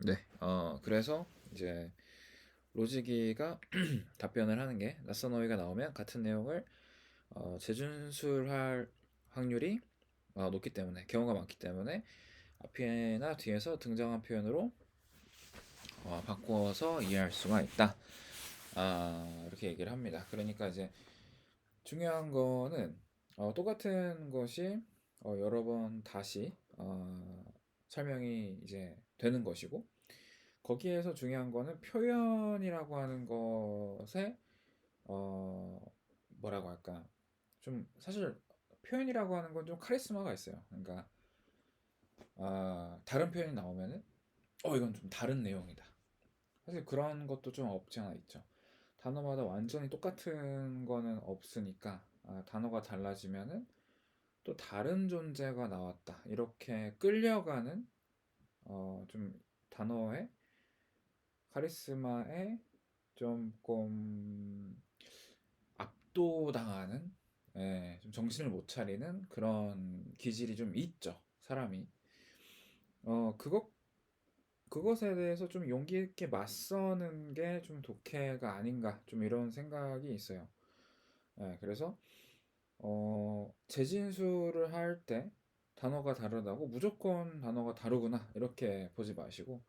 네. 그래서 이제 로지기가 답변을 하는 게 낯선 어휘가 나오면 같은 내용을 재준술할 확률이 높기 때문에 경우가 많기 때문에 앞이나 뒤에서 등장한 표현으로 바꿔서 이해할 수가 있다. 이렇게 얘기를 합니다. 그러니까 이제 중요한 거는 똑같은 것이 여러 번 다시 설명이 이제 되는 것이고 거기에서 중요한 거는 표현이라고 하는 것에 어 뭐라고 할까 좀 사실 표현이라고 하는 건 좀 카리스마가 있어요. 그러니까 다른 표현이 나오면은 이건 좀 다른 내용이다. 사실 그런 것도 좀 없지 않아 있죠. 단어마다 완전히 똑같은 거는 없으니까 단어가 달라지면은 또 다른 존재가 나왔다. 이렇게 끌려가는 좀 단어의 카리스마에 조금 압도당하는 좀 정신을 못 차리는 그런 기질이 좀 있죠. 사람이. 그것 그것에 대해서 좀 용기 있게 맞서는 게 좀 독해가 아닌가 좀 이런 생각이 있어요. 그래서 재진술을 할 때 단어가 다르다고 무조건 단어가 다르구나 이렇게 보지 마시고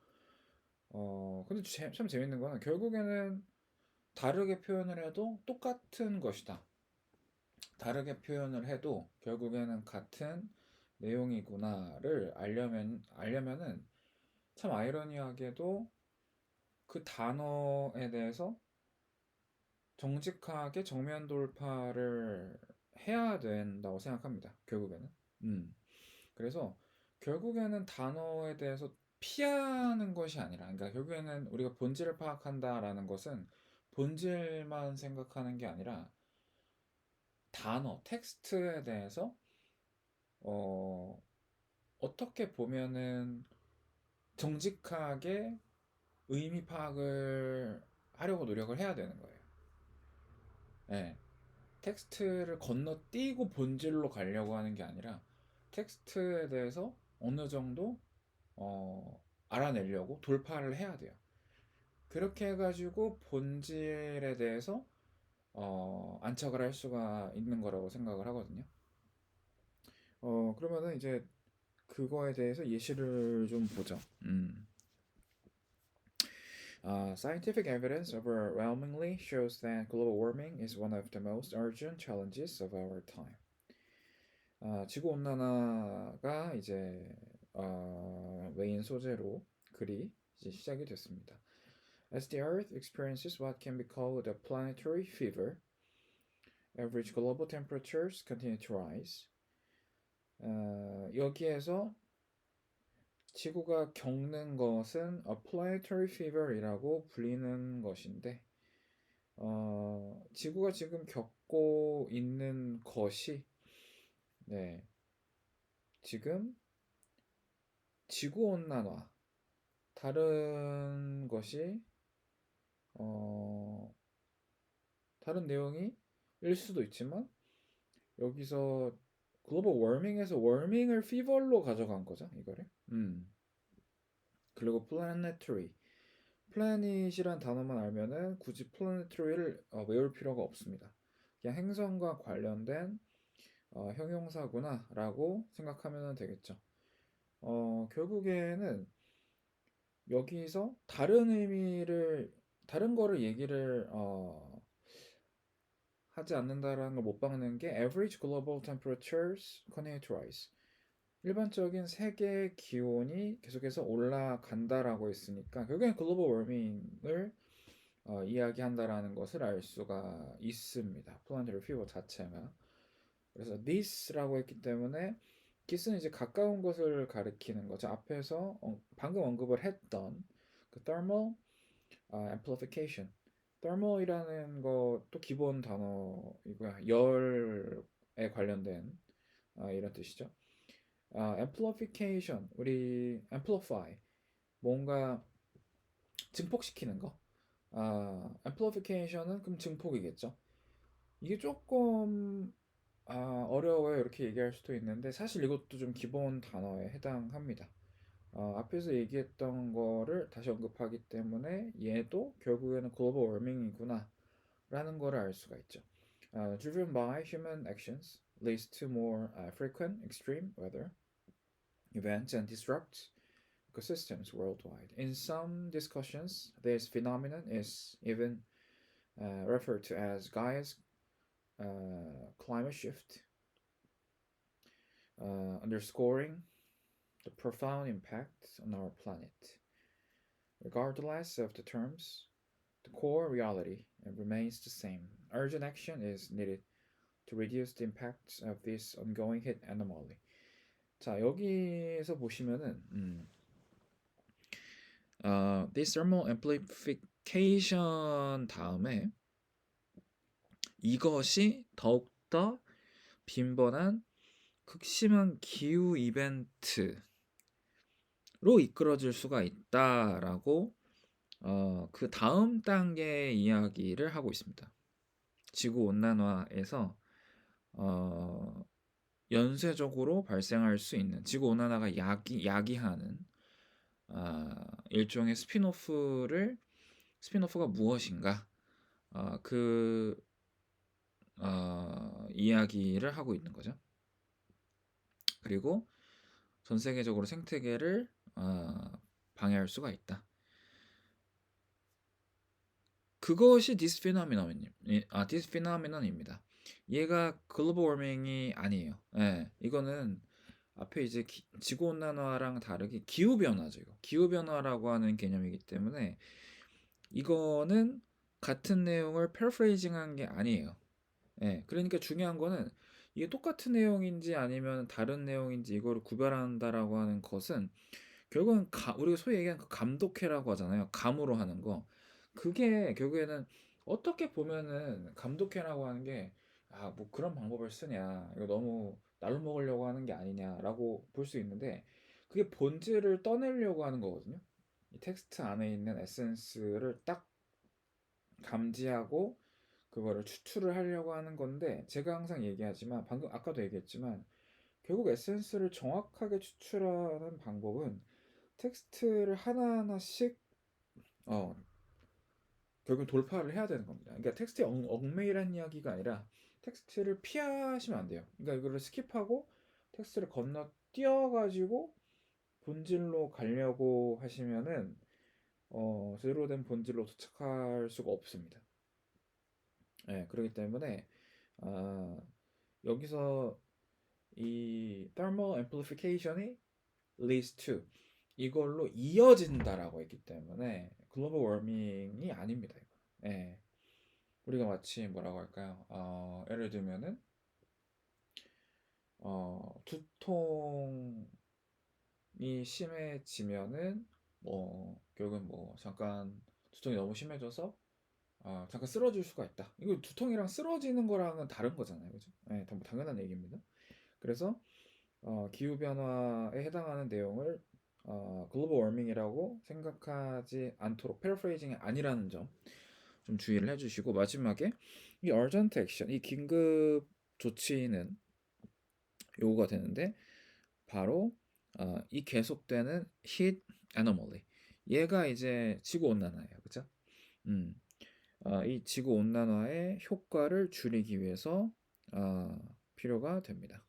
근데 참 재밌는 거는 결국에는 다르게 표현을 해도 똑같은 것이다. 다르게 표현을 해도 결국에는 같은 내용이구나를 알려면은 참 아이러니하게도 그 단어에 대해서 정직하게 정면 돌파를 해야 된다고 생각합니다. 결국에는. 그래서 결국에는 단어에 대해서 피하는 것이 아니라, 그러니까 결국에는 우리가 본질을 파악한다라는 것은 본질만 생각하는 게 아니라 단어, 텍스트에 대해서 어, 어떻게 보면은 정직하게 의미 파악을 하려고 노력을 해야 되는 거예요. 예. 텍스트를 건너뛰고 본질로 가려고 하는 게 아니라 텍스트에 대해서 어느 정도 알아내려고 돌파를 해야 돼요. 그렇게 해가지고 본질에 대해서 안착을 할 수가 있는 거라고 생각을 하거든요. 그러면은 이제 그거에 대해서 예시를 좀 보죠. Scientific evidence overwhelmingly shows that global warming is one of the most urgent challenges of our time. 지구 온난화가 이제 메인 소재로 글이 이제 시작이 됐습니다. As the Earth experiences what can be called a planetary fever, average global temperatures continue to rise. 여기에서 지구가 겪는 것은 a planetary fever이라고 불리는 것인데, 지구가 지금 겪고 있는 것이, 네, 지금 지구 온난화, 다른 것이, 어, 다른 내용이 일 수도 있지만, 여기서 글로벌 워밍에서 워밍을 피버로 가져간 거죠, 이거를. 그리고 플래네터리. 플래닛이란 단어만 알면은 굳이 플래네터리를 외울 필요가 없습니다. 그냥 행성과 관련된 형용사구나라고 생각하면 되겠죠. 결국에는 여기서 다른 거를 얘기를 하지 않는다라는 걸 못 박는 게 average global temperatures continue to rise. 일반적인 세계 기온이 계속해서 올라간다라고 했으니까 결국엔 글로벌 워밍을 이야기한다라는 것을 알 수가 있습니다. 플라네터리 피버 자체가. 그래서 this라고 했기 때문에 this는 이제 가까운 것을 가리키는 거죠. 앞에서 방금 언급을 했던 그 thermal amplification. thermal이라는 것도 기본 단어이고요. 열에 관련된 이런 뜻이죠. amplification, 우리 amplify, 뭔가 증폭시키는 거. amplification은 그럼 증폭이겠죠. 이게 조금 어려워요. 이렇게 얘기할 수도 있는데 사실 이것도 좀 기본 단어에 해당합니다. 앞에서 얘기했던 거를 다시 언급하기 때문에 얘도 결국에는 글로벌 워밍이구나 라는 거를 알 수가 있죠. Driven by human actions leads to more frequent extreme weather events and disrupts ecosystems worldwide. In some discussions, this phenomenon is even referred to as Gaia's climate shift, underscoring the profound impact on our planet. Regardless of the terms, the core reality remains the same. Urgent action is needed to reduce the impacts of this ongoing heat anomaly. 자, 여기서 보시면은 this thermal amplification 다음에 이것이 더욱더 빈번한 극심한 기후 이벤트로 이끌어질 수가 있다라고 그 다음 단계의 이야기를 하고 있습니다. 지구 온난화에서 연쇄적으로 발생할 수 있는 지구 온난화가 야기하는 일종의 스피노프가 무엇인가 그 이야기를 하고 있는 거죠. 그리고 전 세계적으로 생태계를 방해할 수가 있다. 그것이 this phenomenon입니다. 얘가 글로벌 워밍이 아니에요. 예, 이거는 앞에 이제 지구 온난화랑 다르게 기후 변화죠. 기후 변화라고 하는 개념이기 때문에 이거는 같은 내용을 패러프레이징한 게 아니에요. 예, 그러니까 중요한 거는 이게 똑같은 내용인지 아니면 다른 내용인지 이거를 구별한다라고 하는 것은 결국은 우리가 소위 얘기하는 그 감독회라고 하잖아요. 감으로 하는 거. 그게 결국에는 어떻게 보면은 감독회라고 하는 게 뭐 그런 방법을 쓰냐. 이거 너무 날로 먹으려고 하는 게 아니냐라고 볼 수 있는데 그게 본질을 떠내려고 하는 거거든요. 이 텍스트 안에 있는 에센스를 딱 감지하고 그거를 추출을 하려고 하는 건데 제가 항상 얘기하지만 방금 아까도 얘기했지만 결국 에센스를 정확하게 추출하는 방법은 텍스트를 하나하나씩 어, 결국 돌파를 해야 되는 겁니다. 그러니까 텍스트에 얽매이라는 이야기가 아니라 tek스트를 피하시면 안 돼요. 그러니까 이거를 스킵하고 텍스트를 건너뛰어가지고 본질로 가려고 하시면은 제대로 된 본질로 도착할 수가 없습니다. 네, 그렇기 때문에 여기서 이 thermal amplification이 leads to 이걸로 이어진다라고 했기 때문에 글로벌 워밍이 아닙니다. 이거. 예. 우리가 마치 뭐라고 할까요? 예를 들면은 두통이 심해지면은 결국은 잠깐 두통이 너무 심해져서 잠깐 쓰러질 수가 있다. 이거 두통이랑 쓰러지는 거랑은 다른 거잖아요, 그죠? 네, 당연한 얘기입니다. 그래서 기후 변화에 해당하는 내용을 글로벌 워밍이라고 생각하지 않도록 패러프레이징이 아니라는 점 좀 주의를 해주시고 마지막에 이 urgent action, 이 긴급 조치는 요구가 되는데 바로 이 계속되는 heat anomaly 얘가 이제 지구 온난화예요, 그죠? 이 지구 온난화의 효과를 줄이기 위해서 필요가 됩니다.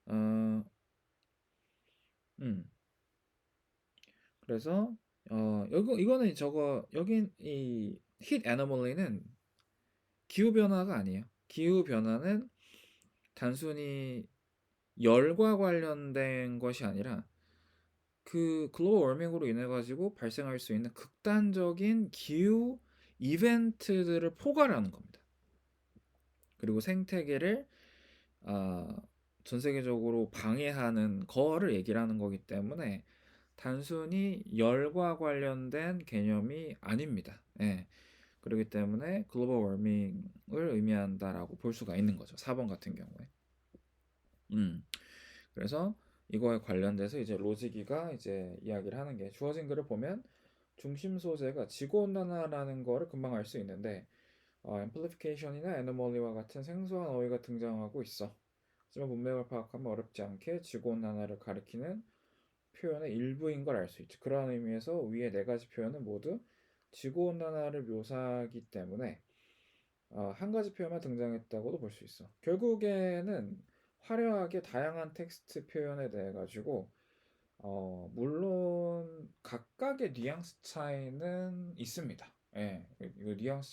어, 음. 그래서 이거는 여긴 이 heat anomaly는 기후 변화가 아니에요. 기후 변화는 단순히 열과 관련된 것이 아니라 그 글로벌 워밍으로 인해 가지고 발생할 수 있는 극단적인 기후 이벤트들을 포괄하는 겁니다. 그리고 생태계를 전 세계적으로 방해하는 거를 얘기를 하는 거기 때문에 단순히 열과 관련된 개념이 아닙니다. 예. 그렇기 때문에 글로벌 워밍을 의미한다라고 볼 수가 있는 거죠. 4번 같은 경우에. 그래서 이거에 관련돼서 이제 로지기가 이제 이야기를 하는 게 주어진 글을 보면 중심 소재가 지구 온난화라는 거를 금방 알 수 있는데 amplification이나 anomaly와 같은 생소한 어휘가 등장하고 있어. 하지만 문맥을 파악하면 어렵지 않게 지구온난화를 가리키는 표현의 일부인 걸 알 수 있지. 그러한 의미에서 위의 네 가지 표현은 모두 지구온난화를 묘사하기 때문에 한 가지 표현만 등장했다고도 볼 수 있어. 결국에는 화려하게 다양한 텍스트 표현에 대해 가지고 물론 각각의 뉘앙스 차이는 있습니다. 예, 이거 뉘앙스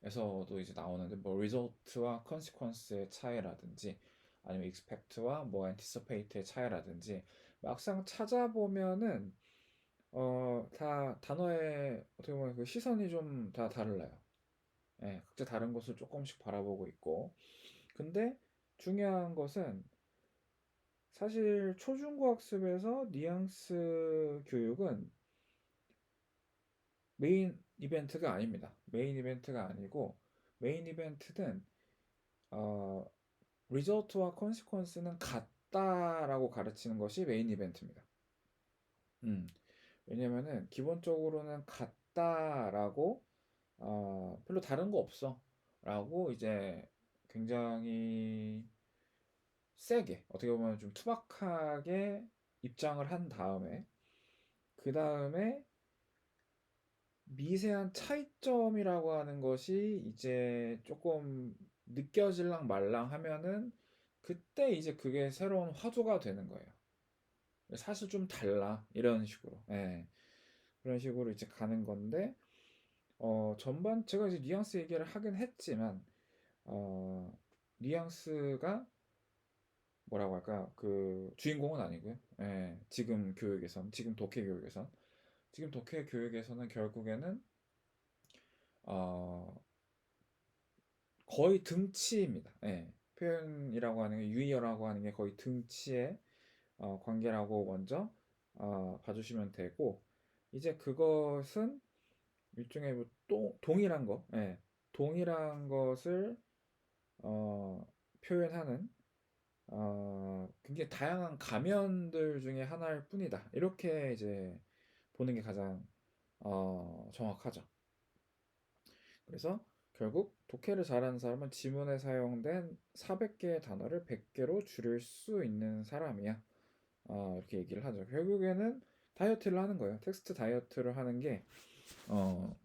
챕터에서도 이제 나오는데 뭐 result와 consequence의 차이라든지 아니면 expect와 뭐 anticipate의 차이라든지 막상 찾아보면은 다 단어의 어떻게 보면 그 시선이 좀 다 달라요. 예, 각자 다른 것을 조금씩 바라보고 있고 근데 중요한 것은 사실 초중고 학습에서 뉘앙스 교육은 메인 이벤트가 아닙니다. 메인 이벤트가 아니고 메인 이벤트는 어, 리저트와 컨시퀀스는 같다라고 가르치는 것이 메인 이벤트입니다. 왜냐면은 기본적으로는 같다라고 별로 다른 거 없어 라고 이제 굉장히 세게 어떻게 보면 좀 투박하게 입장을 한 다음에 그 다음에 미세한 차이점이라고 하는 것이 이제 조금 느껴질랑 말랑 하면은 그때 이제 그게 새로운 화두가 되는 거예요. 사실 좀 달라 이런 식으로. 예. 그런 식으로 이제 가는 건데 전반 제가 이제 뉘앙스 얘기를 하긴 했지만 어, 뉘앙스가 뭐라고 할까 그 주인공은 아니고요. 예. 지금 독해 교육에선 지금 독해 교육에서는 결국에는 어, 거의 등치입니다. 예. 표현이라고 하는 게 유의어라고 하는 게 거의 등치의 관계라고 먼저 봐주시면 되고 이제 그것은 일종의 뭐 동일한 거, 예. 동일한 것을 표현하는 굉장히 다양한 가면들 중에 하나일 뿐이다. 이렇게 이제 보는 게 가장 정확하죠. 그래서 결국 독해를 잘하는 사람은 지문에 사용된 400개의 단어를 100개로 줄일 수 있는 사람이야. 이렇게 얘기를 하죠. 결국에는 다이어트를 하는 거예요. 텍스트 다이어트를 하는 게 어,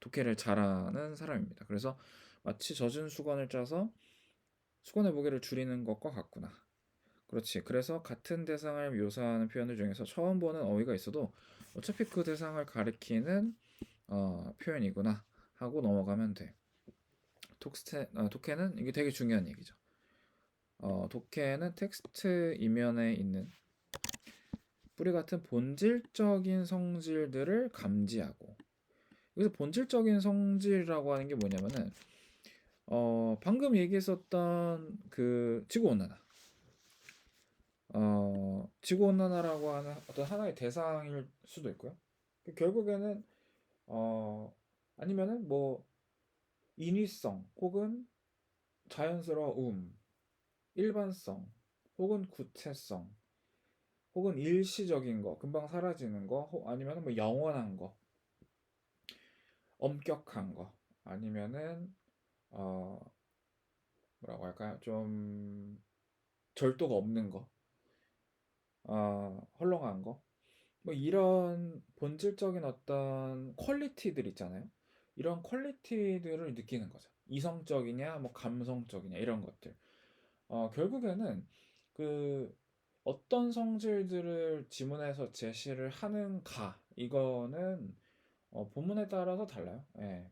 독해를 잘하는 사람입니다. 그래서 마치 젖은 수건을 짜서 수건의 무게를 줄이는 것과 같구나. 그렇지. 그래서 같은 대상을 묘사하는 표현들 중에서 처음 보는 어휘가 있어도 어차피 그 대상을 가리키는 표현이구나 하고 넘어가면 돼. 독해는 이게 되게 중요한 얘기죠. 독해는 텍스트 이면에 있는 뿌리 같은 본질적인 성질들을 감지하고 여기서 본질적인 성질이라고 하는 게 뭐냐면은 방금 얘기했었던 그 지구온난화 지구온난화라고 하는 어떤 하나의 대상일 수도 있고요. 결국에는 아니면은 뭐 인위성 혹은 자연스러움, 일반성 혹은 구체성 혹은 일시적인 거, 금방 사라지는 거, 아니면 뭐 영원한 거, 엄격한 거, 아니면은 어 뭐라고 할까요? 좀 절도가 없는 거, 헐렁한 거, 뭐 이런 본질적인 어떤 퀄리티들 있잖아요. 이런 퀄리티들을 느끼는 거죠. 이성적이냐, 뭐 감성적이냐 이런 것들. 결국에는 그 어떤 성질들을 지문에서 제시를 하는가 이거는 본문에 따라서 달라요. 예.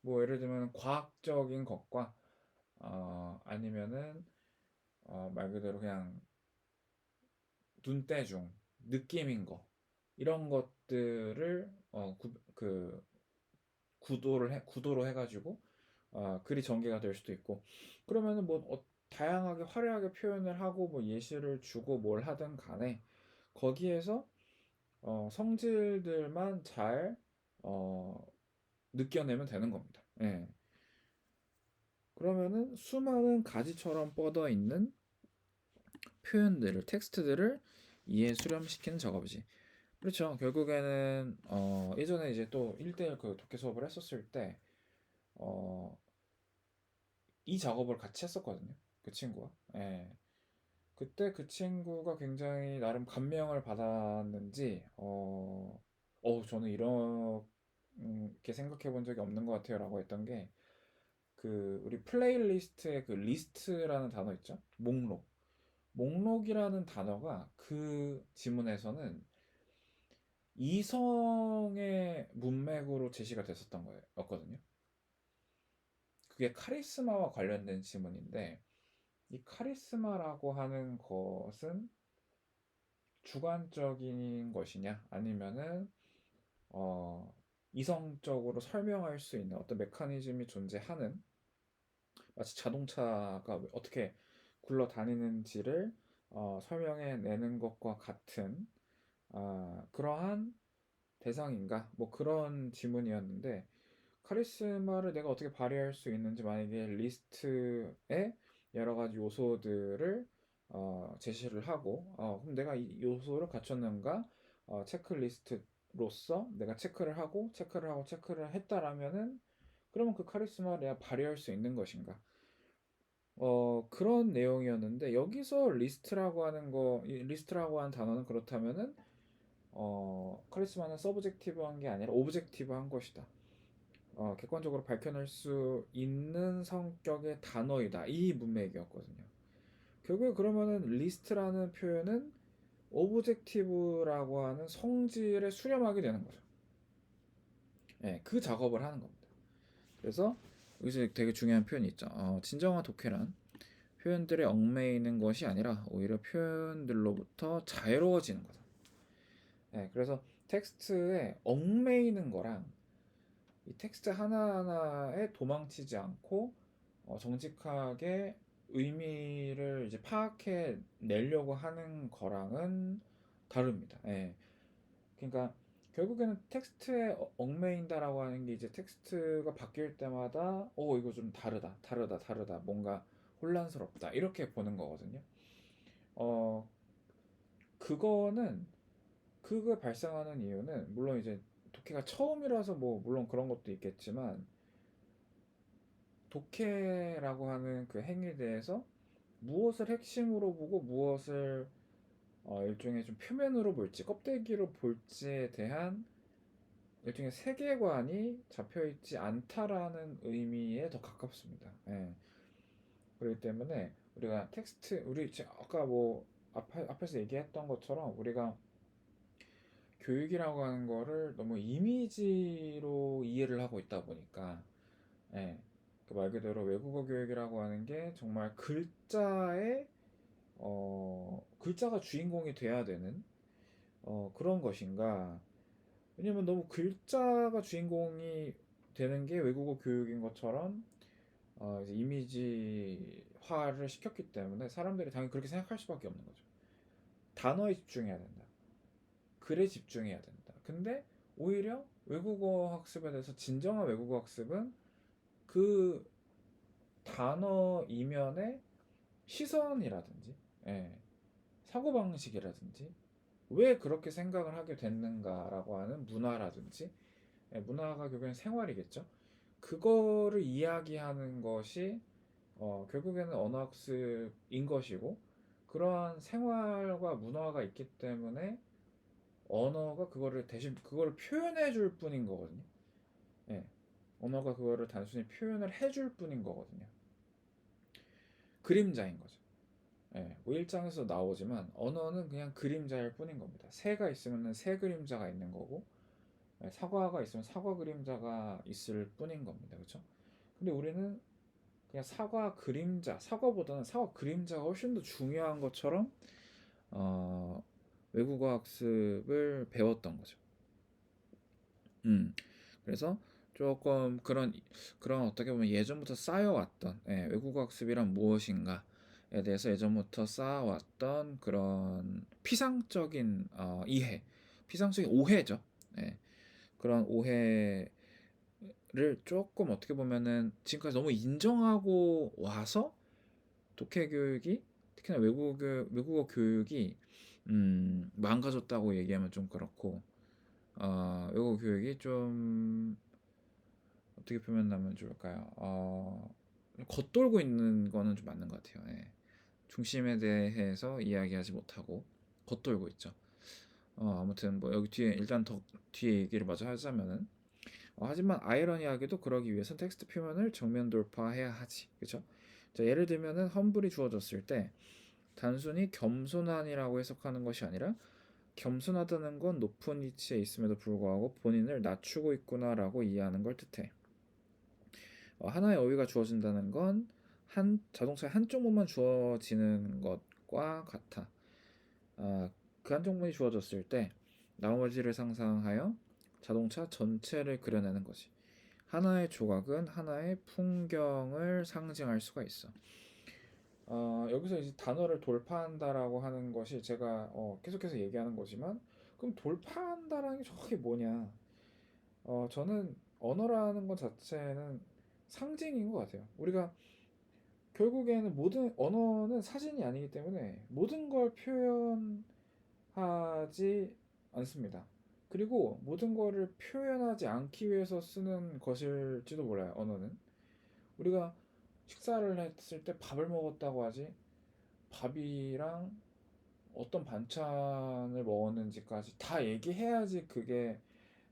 뭐 예를 들면 과학적인 것과 아니면은 말 그대로 그냥 눈대중 느낌인 거 이런 것들을 구도로 해가지고 글이 전개가 될 수도 있고 그러면은 뭐 다양하게 화려하게 표현을 하고 뭐 예시를 주고 뭘 하든 간에 거기에서 성질들만 잘 어, 느껴내면 되는 겁니다. 예. 그러면은 수많은 가지처럼 뻗어 있는 표현들을 텍스트들을 이해 수렴시키는 작업이지. 그렇죠. 결국에는 예전에 이제 또 1대1 그 독해 수업을 했었을 때 어, 이 작업을 같이 했었거든요. 그 친구가. 예. 그때 그 친구가 굉장히 나름 감명을 받았는지, 저는 이렇게 생각해 본 적이 없는 것 같아요 라고 했던 게, 그, 우리 플레이리스트에 그 리스트라는 단어 있죠? 목록. 목록이라는 단어가 그 지문에서는 이성의 문맥으로 제시가 됐었던 거였거든요. 그게 카리스마와 관련된 지문인데, 이 카리스마라고 하는 것은 주관적인 것이냐, 아니면은 이성적으로 설명할 수 있는 어떤 메커니즘이 존재하는, 마치 자동차가 어떻게 굴러다니는지를 설명해 내는 것과 같은 그러한 대상인가? 뭐 그런 지문이었는데, 카리스마를 내가 어떻게 발휘할 수 있는지, 만약에 리스트에 여러 가지 요소들을 제시를 하고, 그럼 내가 이 요소를 갖췄는가, 체크리스트로서 내가 체크를 했다라면은, 그러면 그 카리스마를 내가 발휘할 수 있는 것인가, 그런 내용이었는데, 여기서 리스트라고 하는 단어는 그렇다면은 카리스마는 서브젝티브한 게 아니라 오브젝티브한 것이다. 객관적으로 밝혀낼 수 있는 성격의 단어이다. 이 문맥이었거든요. 결국에 그러면은 리스트라는 표현은 오브젝티브라고 하는 성질에 수렴하게 되는 거죠. 예, 그 작업을 하는 겁니다. 그래서 여기서 되게 중요한 표현이 있죠. 진정한 독해란 표현들에 얽매이는 것이 아니라 오히려 표현들로부터 자유로워지는 거다. 예, 그래서 텍스트에 얽매이는 거랑 이 텍스트 하나하나에 도망치지 않고 정직하게 의미를 이제 파악해 내려고 하는 거랑은 다릅니다. 예. 그러니까 결국에는 텍스트에 얽매인다라고 하는 게, 이제 텍스트가 바뀔 때마다 이거 좀 다르다, 뭔가 혼란스럽다, 이렇게 보는 거거든요. 어 그거는 그거 발생하는 이유는, 물론 이제 독해가 처음이라서 뭐 물론 그런 것도 있겠지만, 독해라고 하는 그 행위에 대해서 무엇을 핵심으로 보고 무엇을 일종의 좀 표면으로 볼지, 껍데기로 볼지에 대한 일종의 세계관이 잡혀있지 않다라는 의미에 더 가깝습니다. 예. 그렇기 때문에 우리가 우리 아까 뭐 앞에서 얘기했던 것처럼, 우리가 교육이라고 하는 거를 너무 이미지로 이해를 하고 있다 보니까, 예, 그 말 그대로 외국어 교육이라고 하는 게 정말 글자가 주인공이 돼야 되는 그런 것인가? 왜냐면 너무 글자가 주인공이 되는 게 외국어 교육인 것처럼 이제 이미지화를 시켰기 때문에 사람들이 당연히 그렇게 생각할 수밖에 없는 거죠. 단어에 집중해야 된다. 글에 집중해야 된다. 근데 오히려 외국어 학습에 대해서 진정한 외국어 학습은 그 단어 이면의 시선이라든지, 예, 사고방식이라든지, 왜 그렇게 생각을 하게 됐는가라고 하는 문화라든지, 예, 문화가 결국엔 생활이겠죠. 그거를 이야기하는 것이 결국에는 언어학습인 것이고, 그러한 생활과 문화가 있기 때문에 언어가 그거를 대신 그거를 표현해 줄 뿐인 거거든요. 예, 언어가 그거를 단순히 표현을 해줄 뿐인 거거든요. 그림자인 거죠. 예, 뭐 일장에서 나오지만 언어는 그냥 그림자일 뿐인 겁니다. 새가 있으면 새 그림자가 있는 거고, 예, 사과가 있으면 사과 그림자가 있을 뿐인 겁니다. 그렇죠? 근데 우리는 그냥 사과보다는 사과 그림자가 훨씬 더 중요한 것처럼 외국어 학습을 배웠던 거죠. 음, 그래서 조금 그런 어떻게 보면 예전부터 쌓여왔던, 외국어 학습이란 무엇인가에 대해서 예전부터 쌓아왔던 그런 피상적인 피상적인 오해죠. 예, 그런 오해를 조금 어떻게 보면은 지금까지 너무 인정하고 와서 독해 교육이, 특히나 외국어 교육이 망가졌다고 얘기하면 좀 그렇고, 외국어 교육이 좀 어떻게 표현하면 좋을까요? 겉돌고 있는 거는 좀 맞는 것 같아요. 예. 중심에 대해서 이야기하지 못하고 겉돌고 있죠. 아무튼 뭐 여기 뒤에 일단 더 뒤에 얘기를 마저 하자면은 하지만 아이러니하게도 그러기 위해선 텍스트 표현을 정면 돌파해야 하지. 그죠? 자, 예를 들면은 험블이 주어졌을 때 단순히 겸손한이라고 해석하는 것이 아니라 겸손하다는 건 높은 위치에 있음에도 불구하고 본인을 낮추고 있구나라고 이해하는 걸 뜻해. 하나의 어휘가 주어진다는 건 한 자동차의 한쪽 부분만 주어지는 것과 같아. 그 한쪽 부분이 주어졌을 때 나머지를 상상하여 자동차 전체를 그려내는 거지. 하나의 조각은 하나의 풍경을 상징할 수가 있어. 여기서 이제 단어를 돌파한다라고 하는 것이 제가 계속해서 얘기하는 거지만 그럼 돌파한다라는 게 정확히 뭐냐? 저는 언어라는 것 자체는 상징인 것 같아요. 우리가 결국에는 모든 언어는 사진이 아니기 때문에 모든 걸 표현하지 않습니다. 그리고 모든 거를 표현하지 않기 위해서 쓰는 것일지도 몰라요, 언어는. 우리가 식사를 했을 때 밥을 먹었다고 하지, 밥이랑 어떤 반찬을 먹었는지까지 다 얘기해야지 그게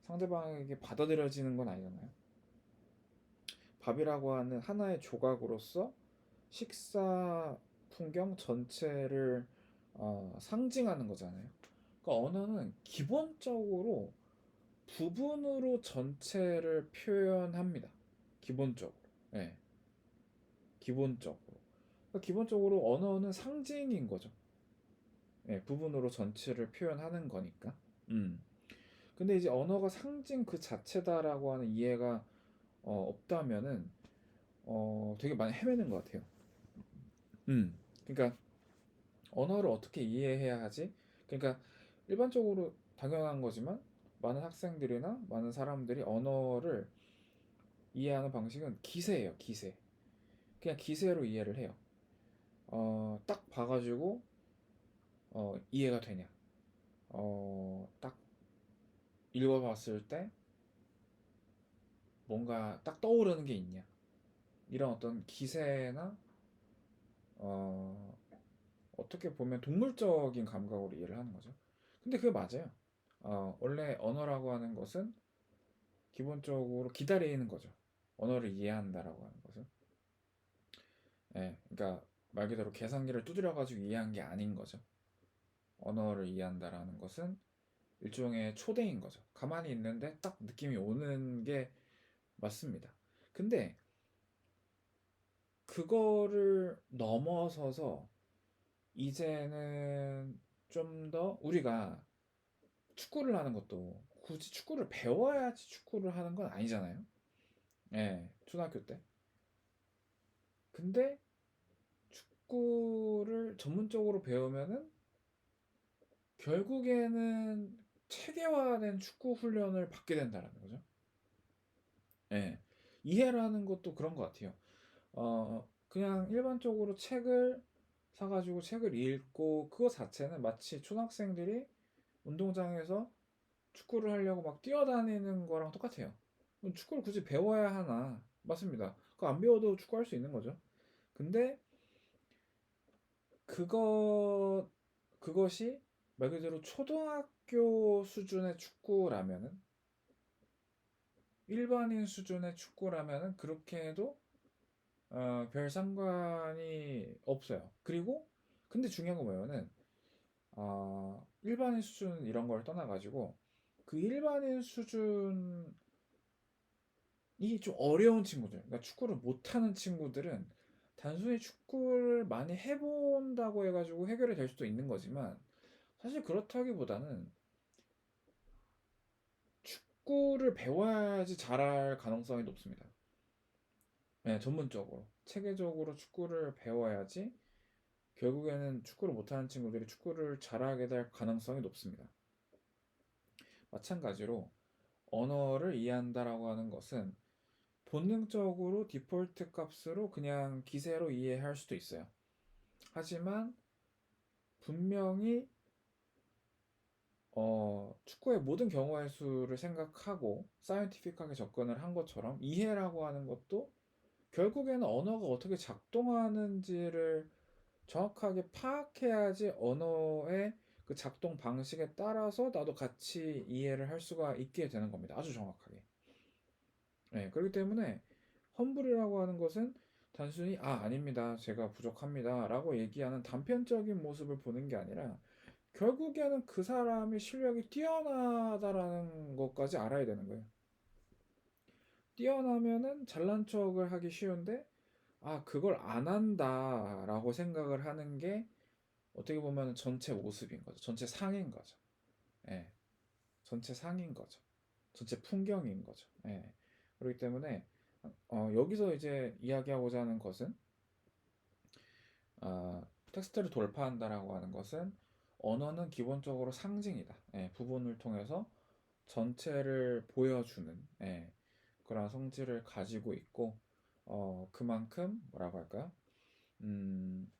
상대방에게 받아들여지는 건 아니잖아요. 밥이라고 하는 하나의 조각으로서 식사 풍경 전체를 상징하는 거잖아요. 그러니까 언어는 기본적으로 부분으로 전체를 표현합니다. 기본적으로. 네, 기본적으로. 그러니까 기본적으로 언어는 상징인 거죠. 네, 부분으로 전체를 표현하는 거니까. 음. 근데 이제 언어가 상징 그 자체다라고 하는 이해가 없다면은 되게 많이 헤매는 것 같아요. 그러니까 언어를 어떻게 이해해야 하지? 그러니까 일반적으로 당연한 거지만 많은 학생들이나 많은 사람들이 언어를 이해하는 방식은 기세예요, 기세. 그냥 기세로 이해를 해요. 딱 봐가지고 이해가 되냐? 딱 읽어봤을 때 뭔가 딱 떠오르는 게 있냐? 이런 어떤 기세나 어, 어떻게 보면 동물적인 감각으로 이해를 하는 거죠. 근데 그게 맞아요. 원래 언어라고 하는 것은 기본적으로 기다리는 거죠. 언어를 이해한다라고 하는 것은. 예, 그러니까 말 그대로 계산기를 두드려 가지고 이해한 게 아닌 거죠. 언어를 이해한다라는 것은 일종의 초대인 거죠. 가만히 있는데 딱 느낌이 오는 게 맞습니다. 근데 그거를 넘어서서 이제는 좀 더 우리가 축구를 하는 것도 굳이 축구를 배워야지 축구를 하는 건 아니잖아요. 예, 초등학교 때. 근데 축구를 전문적으로 배우면은 결국에는 체계화된 축구 훈련을 받게 된다라는 거죠. 예. 이해라는 것도 그런 것 같아요. 그냥 일반적으로 책을 사가지고 책을 읽고 그거 자체는 마치 초등학생들이 운동장에서 축구를 하려고 막 뛰어다니는 거랑 똑같아요. 축구를 굳이 배워야 하나? 맞습니다. 그거 안 배워도 축구할 수 있는 거죠. 근데 그거 그것이 말 그대로 초등학교 수준의 축구라면은 일반인 수준의 축구라면은 그렇게 해도 별 상관이 없어요. 그리고 근데 중요한 건 뭐냐면은 일반인 수준 이런 걸 떠나가지고 그 일반인 수준이 좀 어려운 친구들, 그러니까 축구를 못하는 친구들은 단순히 축구를 많이 해본다고 해가지고 해결이 될 수도 있는 거지만 사실 그렇다기보다는 축구를 배워야지 잘할 가능성이 높습니다. 네, 전문적으로 체계적으로 축구를 배워야지 결국에는 축구를 못하는 친구들이 축구를 잘하게 될 가능성이 높습니다. 마찬가지로 언어를 이해한다라고 하는 것은 본능적으로 디폴트 값으로 그냥 기세로 이해할 수도 있어요. 하지만 분명히 축구의 모든 경우의 수를 생각하고 사이언티픽하게 접근을 한 것처럼 이해라고 하는 것도 결국에는 언어가 어떻게 작동하는지를 정확하게 파악해야지 언어의 그 작동 방식에 따라서 나도 같이 이해를 할 수가 있게 되는 겁니다. 아주 정확하게. 네, 그렇기 때문에 험블이라고 하는 것은 단순히 아닙니다. 제가 부족합니다. 라고 얘기하는 단편적인 모습을 보는 게 아니라 결국에는 그 사람의 실력이 뛰어나다라는 것까지 알아야 되는 거예요. 뛰어나면은 잘난 척을 하기 쉬운데 그걸 안 한다라고 생각을 하는 게 어떻게 보면 전체 모습인 거죠. 전체 상인 거죠. 예. 전체 상인 거죠. 전체 풍경인 거죠. 예. 그렇기 때문에 여기서 이제 이야기하고자 하는 것은 텍스트를 돌파한다라고 하는 것은 언어는 기본적으로 상징이다. 예, 부분을 통해서 전체를 보여주는 그런 성질을 가지고 있고 그만큼 뭐라고 할까요? 음,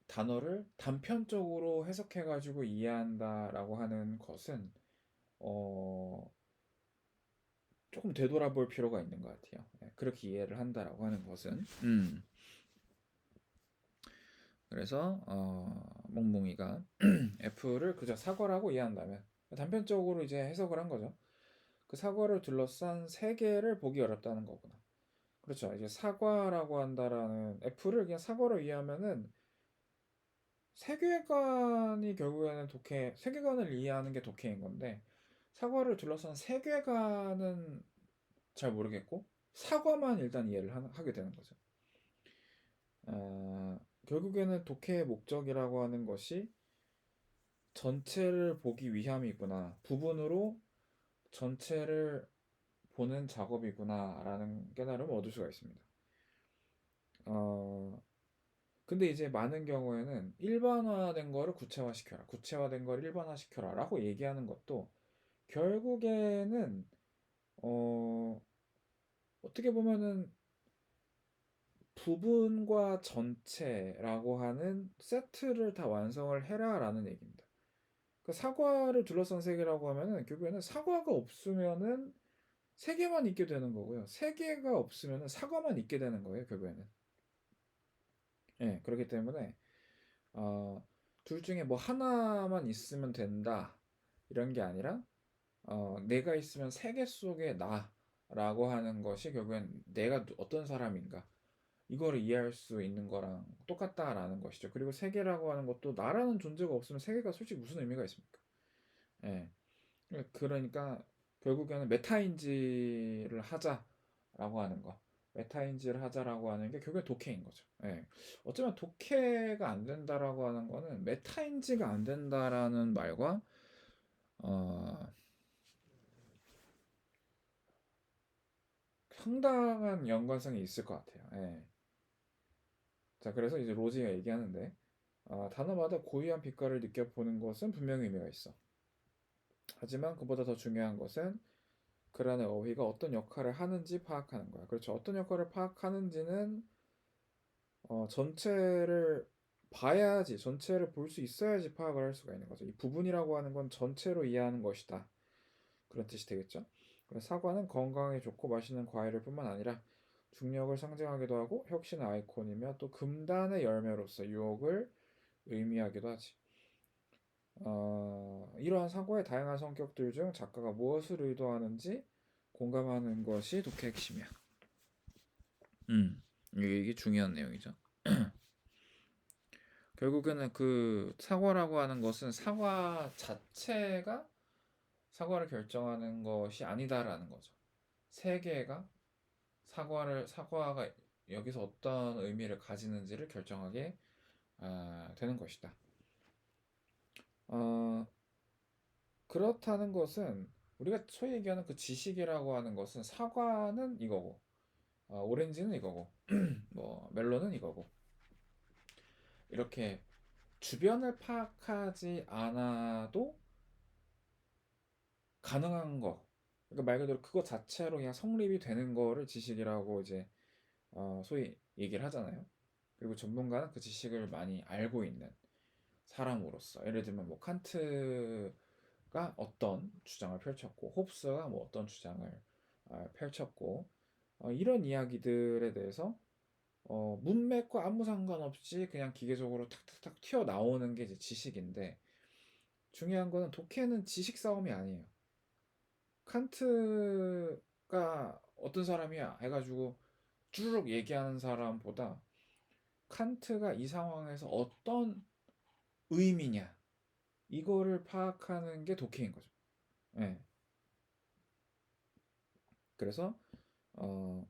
단어를 단편적으로 해석해가지고 이해한다라고 하는 것은 어, 조금 되돌아볼 필요가 있는 것 같아요. 그렇게 이해를 한다라고 하는 것은 그래서 몽몽이가 F를 그저 사과라고 이해한다면 단편적으로 이제 해석을 한 거죠. 그 사과를 둘러싼 세계를 보기 어렵다는 거구나. 그렇죠. 이제 사과라고 한다라는 F를 그냥 사과로 이해하면은 세계관이 결국에는 세계관을 이해하는 게 독해인 건데 사과를 둘러싼 세계관은 잘 모르겠고 사과만 일단 이해를 하게 되는 거죠. 결국에는 독해의 목적이라고 하는 것이 전체를 보기 위함이구나. 부분으로 전체를 보는 작업이구나라는 깨달음을 얻을 수가 있습니다. 근데 이제 많은 경우에는 일반화된 거를 구체화시켜라. 구체화된 거를 일반화시켜라. 라고 얘기하는 것도 결국에는 어떻게 보면은 부분과 전체라고 하는 세트를 다 완성을 해라라는 얘기입니다. 그 사과를 둘러싼 세계라고 하면은 결국에는 사과가 없으면은 세 개만 있게 되는 거고요. 세 개가 없으면은 사과만 있게 되는 거예요, 결국에는. 예, 그렇기 때문에 둘 중에 뭐 하나만 있으면 된다 이런 게 아니라 내가 있으면 세계 속에 나라고 하는 것이 결국엔 내가 어떤 사람인가 이거를 이해할 수 있는 거랑 똑같다라는 것이죠. 그리고 세계라고 하는 것도 나라는 존재가 없으면 세계가 솔직히 무슨 의미가 있습니까? 예. 그러니까 결국에는 메타인지를 하자라고 하는 거. 메타인지를 하자라고 하는 게 결국엔 독해인 거죠. 예. 어쩌면 독해가 안 된다라고 하는 거는 메타인지가 안 된다라는 말과 어, 상당한 연관성이 있을 것 같아요. 예. 자, 그래서 이제 로지가 얘기하는데 단어마다 고유한 빛깔을 느껴보는 것은 분명히 의미가 있어. 하지만 그보다 더 중요한 것은 글 안의 어휘가 어떤 역할을 하는지 파악하는 거야. 그렇죠. 어떤 역할을 파악하는지는 전체를 봐야지, 전체를 볼 수 있어야지 파악을 할 수가 있는 거죠. 이 부분이라고 하는 건 전체로 이해하는 것이다. 그런 뜻이 되겠죠. 그래서 사과는 건강에 좋고 맛있는 과일일 뿐만 아니라 중력을 상징하기도 하고 혁신의 아이콘이며 또 금단의 열매로서 유혹을 의미하기도 하지. 이러한 사고의 다양한 성격들 중 작가가 무엇을 의도하는지 공감하는 것이 독해의 핵심이야. 이게 중요한 내용이죠. 결국에는 그 사과라고 하는 것은 사과 자체가 사과를 결정하는 것이 아니다라는 거죠. 세계가 사과가 여기서 어떤 의미를 가지는지를 결정하게 되는 것이다. 어, 그렇다는 것은 우리가 소위 얘기하는 그 지식이라고 하는 것은 사과는 이거고 오렌지는 이거고 뭐 멜론은 이거고 이렇게 주변을 파악하지 않아도 가능한 거 그러니까 말 그대로 그거 자체로 그냥 성립이 되는 거를 지식이라고 이제 소위 얘기를 하잖아요. 그리고 전문가는 그 지식을 많이 알고 있는 사람으로서 예를 들면 뭐 칸트가 어떤 주장을 펼쳤고 홉스가 뭐 어떤 주장을 펼쳤고 이런 이야기들에 대해서 문맥과 아무 상관없이 그냥 기계적으로 탁탁탁 튀어나오는 게 이제 지식인데, 중요한 거는 독해는 지식 싸움이 아니에요. 칸트가 어떤 사람이야 해가지고 쭈르륵 얘기하는 사람보다 칸트가 이 상황에서 어떤 의미냐 이거를 파악하는 게 독해인 거죠. 예. 그래서 어,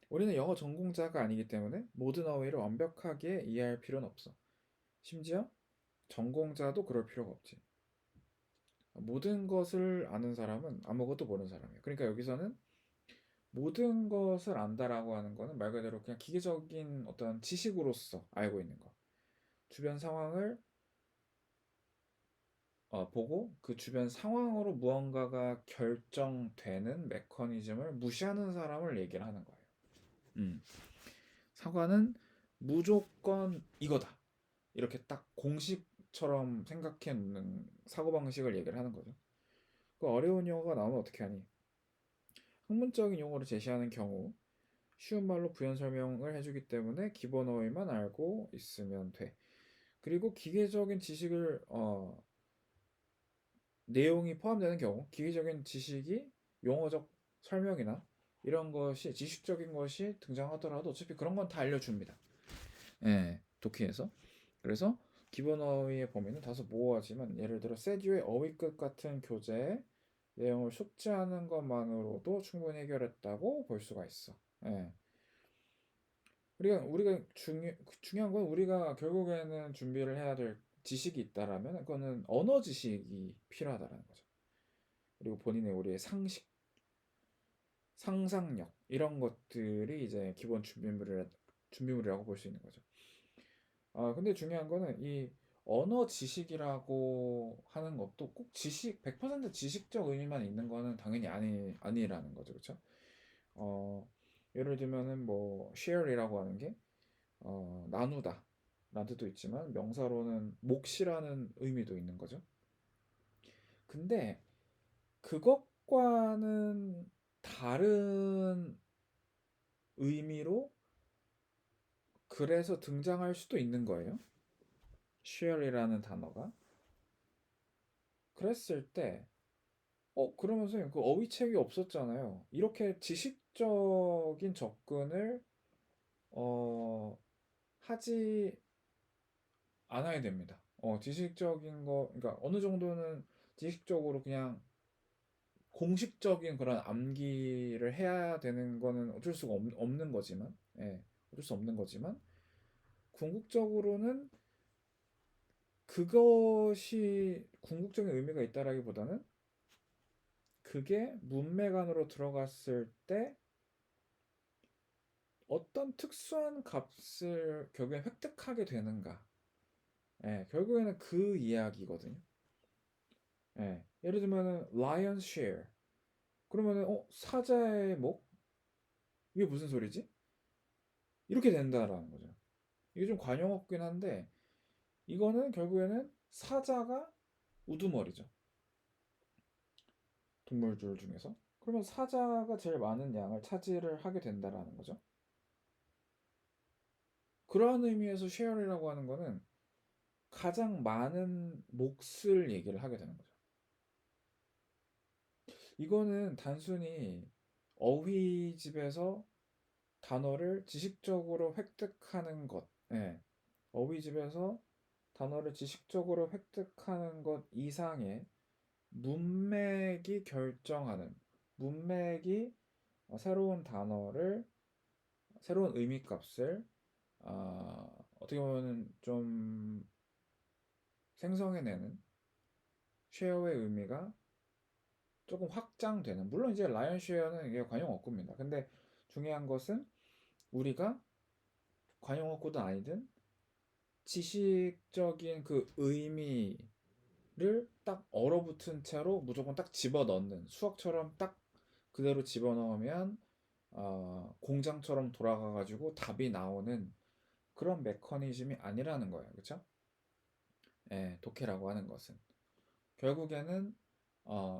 우리는 영어 전공자가 아니기 때문에 모든 어휘를 완벽하게 이해할 필요는 없어. 심지어 전공자도 그럴 필요가 없지. 모든 것을 아는 사람은 아무것도 모르는 사람이에요. 그러니까 여기서는 모든 것을 안다라고 하는 거는 말 그대로 그냥 기계적인 어떤 지식으로서 알고 있는 거. 주변 상황을 보고 그 주변 상황으로 무언가가 결정되는 메커니즘을 무시하는 사람을 얘기를 하는 거예요. 음. 사과는 무조건 이거다. 이렇게 딱 공식처럼 생각해 놓는 사고방식을 얘기를 하는 거죠. 그 어려운 용어가 나오면 어떻게 하니? 학문적인 용어를 제시하는 경우 쉬운 말로 부연 설명을 해주기 때문에 기본 어휘만 알고 있으면 돼. 그리고 기계적인 지식을 내용이 포함되는 경우 기계적인 지식이 용어적 설명이나 이런 것이 지식적인 것이 등장하더라도 어차피 그런 건 다 알려줍니다. 예, 독해에서. 그래서 기본 어휘의 범위는 다소 모호하지만 예를 들어 세듀의 어휘끝 같은 교재의 내용을 숙지하는 것만으로도 충분히 해결했다고 볼 수가 있어. 예. 우리가 중요한 건 우리가 결국에는 준비를 해야 될 지식이 있다라면 그거는 언어 지식이 필요하다라는 거죠. 그리고 본인의 우리의 상식, 상상력 이런 것들이 이제 기본 준비물이라고 볼 수 있는 거죠. 근데 중요한 거는 이 언어 지식이라고 하는 것도 꼭 100% 지식적 의미만 있는 거는 당연히 아니라는 거죠. 그렇죠? 어, 예를 들면은 뭐 share이라고 하는 게 나누다 라는 뜻도 있지만 명사로는 몫이라는 의미도 있는 거죠. 근데 그것과는 다른 의미로 그래서 등장할 수도 있는 거예요. share이라는 단어가. 그랬을 때, 그러면 선생님, 그 어휘책이 없었잖아요. 이렇게 지식적인 접근을, 하지 않아야 됩니다. 지식적인 거, 그러니까 어느 정도는 지식적으로 그냥 공식적인 그런 암기를 해야 되는 거는 어쩔 수가 없는 거지만, 예, 어쩔 수 없는 거지만, 궁극적으로는 그것이 궁극적인 의미가 있다라기보다는 그게 문맥 안으로 들어갔을 때 어떤 특수한 값을 결국엔 획득하게 되는가. 예, 결국에는 그 이야기거든요. 예, 예를 들면은 lion's share. 그러면은 사자의 목? 이게 무슨 소리지? 이렇게 된다라는 거죠. 이게 좀 관용 없긴 한데 이거는 결국에는 사자가 우두머리죠. 동물들 중에서. 그러면 사자가 제일 많은 양을 차지를 하게 된다라는 거죠. 그러한 의미에서 쉐어이라고 하는 거는 가장 많은 몫을 얘기를 하게 되는 거죠. 이거는 단순히 어휘집에서 단어를 지식적으로 획득하는 것, 예. 어휘집에서 단어를 지식적으로 획득하는 것 이상의 문맥이 결정하는, 문맥이 새로운 단어를, 새로운 의미값을 어떻게 보면 좀 생성해내는 쉐어의 의미가 조금 확장되는. 물론 이제 라이언 쉐어는 이게 관용 어구입니다. 근데 중요한 것은 우리가 관용 어구든 아니든 지식적인 그 의미를 딱 얼어붙은 채로 무조건 딱 집어넣는 수학처럼 딱 그대로 집어넣으면 공장처럼 돌아가가지고 답이 나오는 그런 메커니즘이 아니라는 거예요. 그쵸? 예, 독해라고 하는 것은. 결국에는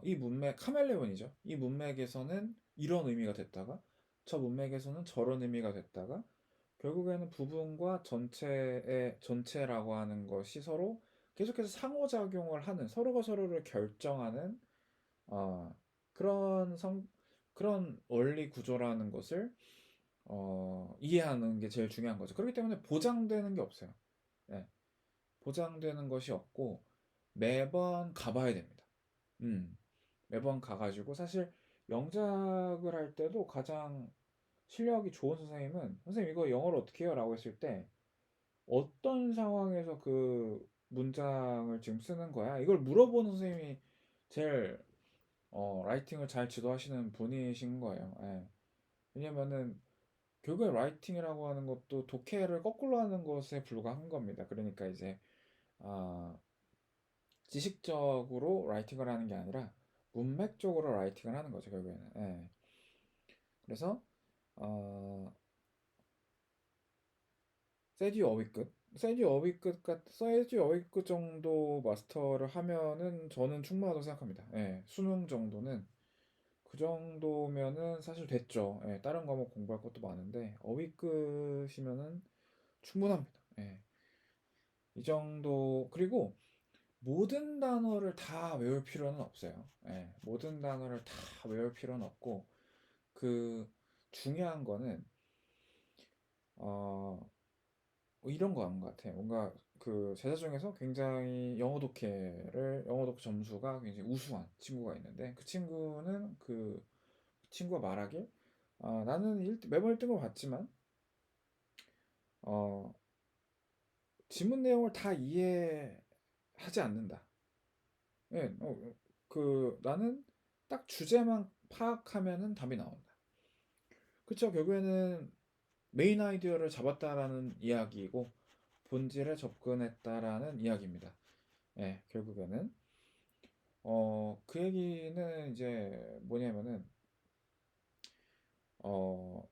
이 문맥, 카멜레온이죠. 이 문맥에서는 이런 의미가 됐다가 저 문맥에서는 저런 의미가 됐다가 결국에는 부분과 전체의 전체라고 하는 것이 서로 계속해서 상호작용을 하는 서로가 서로를 결정하는 어, 그런 그런 원리 구조라는 것을 이해하는 게 제일 중요한 거죠. 그렇기 때문에 보장되는 게 없어요. 예, 보장되는 것이 없고 매번 가봐야 됩니다. 음, 매번 가가지고 사실 영작을 할 때도 가장 실력이 좋은 선생님은 선생님 이거 영어로 어떻게 해요? 라고 했을 때 어떤 상황에서 그 문장을 지금 쓰는 거야? 이걸 물어보는 선생님이 제일 라이팅을 잘 지도하시는 분이신 거예요. 예. 왜냐면은 결국에 라이팅이라고 하는 것도 독해를 거꾸로 하는 것에 불과한 겁니다. 그러니까 이제 아, 지식적으로 라이팅을 하는 게 아니라 문맥적으로 라이팅을 하는 거죠, 결국에는. 예. 그래서 어, 세듀 어휘끝, 세듀 어휘끝 정도 마스터를 하면은 저는 충분하다고 생각합니다. 예. 수능 정도는 그 정도면은 사실 됐죠. 예. 다른 과목 공부할 것도 많은데 어휘끝이면은 충분합니다. 예. 이 정도 그리고 모든 단어를 다 외울 필요는 없어요. 예. 모든 단어를 다 외울 필요는 없고 그 중요한 거는 어 이런 거인 것 같아. 뭔가 그 제자 중에서 굉장히 영어 독해 점수가 굉장히 우수한 친구가 있는데 그 친구는 그 친구가 말하길 나는 매번 1등을 받지만 어, 지문 내용을 다 이해하지 않는다. 예, 나는 딱 주제만 파악하면은 답이 나온다. 그쵸? 결국에는 메인 아이디어를 잡았다라는 이야기이고 본질에 접근했다라는 이야기입니다. 예, 결국에는 그 얘기는 이제 뭐냐면은 어,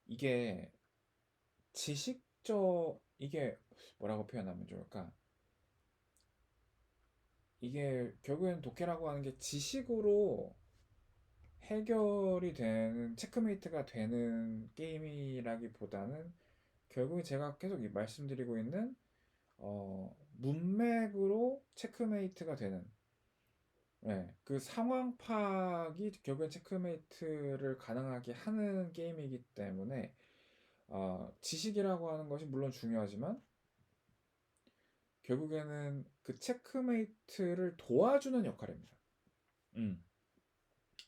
이게 이게 뭐라고 표현하면 좋을까? 이게 결국엔 독해라고 하는 게 지식으로 해결이 되는 체크메이트가 되는 게임이라기보다는 결국에 제가 계속 말씀드리고 있는 문맥으로 체크메이트가 되는 그 상황 파악이 결국엔 체크메이트를 가능하게 하는 게임이기 때문에 지식이라고 하는 것이 물론 중요하지만 결국에는 그 체크메이트를 도와주는 역할입니다. 음,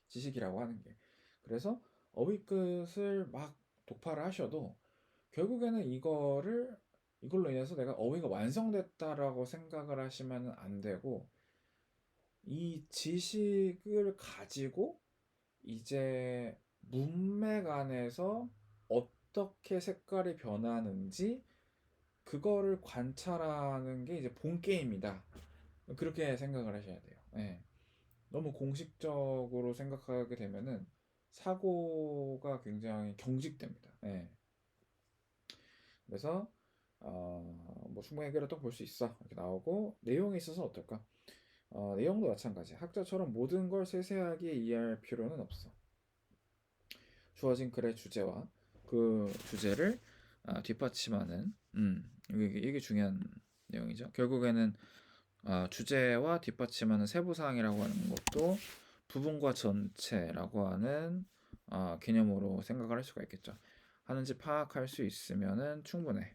지식이라고 하는 게. 그래서 어휘끝을 막 독파를 하셔도 결국에는 이걸로 인해서 내가 어휘가 완성됐다라고 생각을 하시면 안 되고 이 지식을 가지고 이제 문맥 안에서 어떻게 색깔이 변하는지 그거를 관찰하는 게 이제 본 게임이다. 그렇게 생각을 하셔야 돼요. 예. 너무 공식적으로 생각하게 되면은 사고가 굉장히 경직됩니다. 예. 그래서 뭐 충분히 해결했다고 볼 수 있어 이렇게 나오고 내용에 있어서 어떨까? 내용도 마찬가지. 학자처럼 모든 걸 세세하게 이해할 필요는 없어. 주어진 글의 주제와 그 주제를 뒷받침하는 이게 중요한 내용이죠. 결국에는 주제와 뒷받침하는 세부사항이라고 하는 것도 부분과 전체라고 하는 개념으로 생각을 할 수가 있겠죠. 하는지 파악할 수 있으면은 충분해.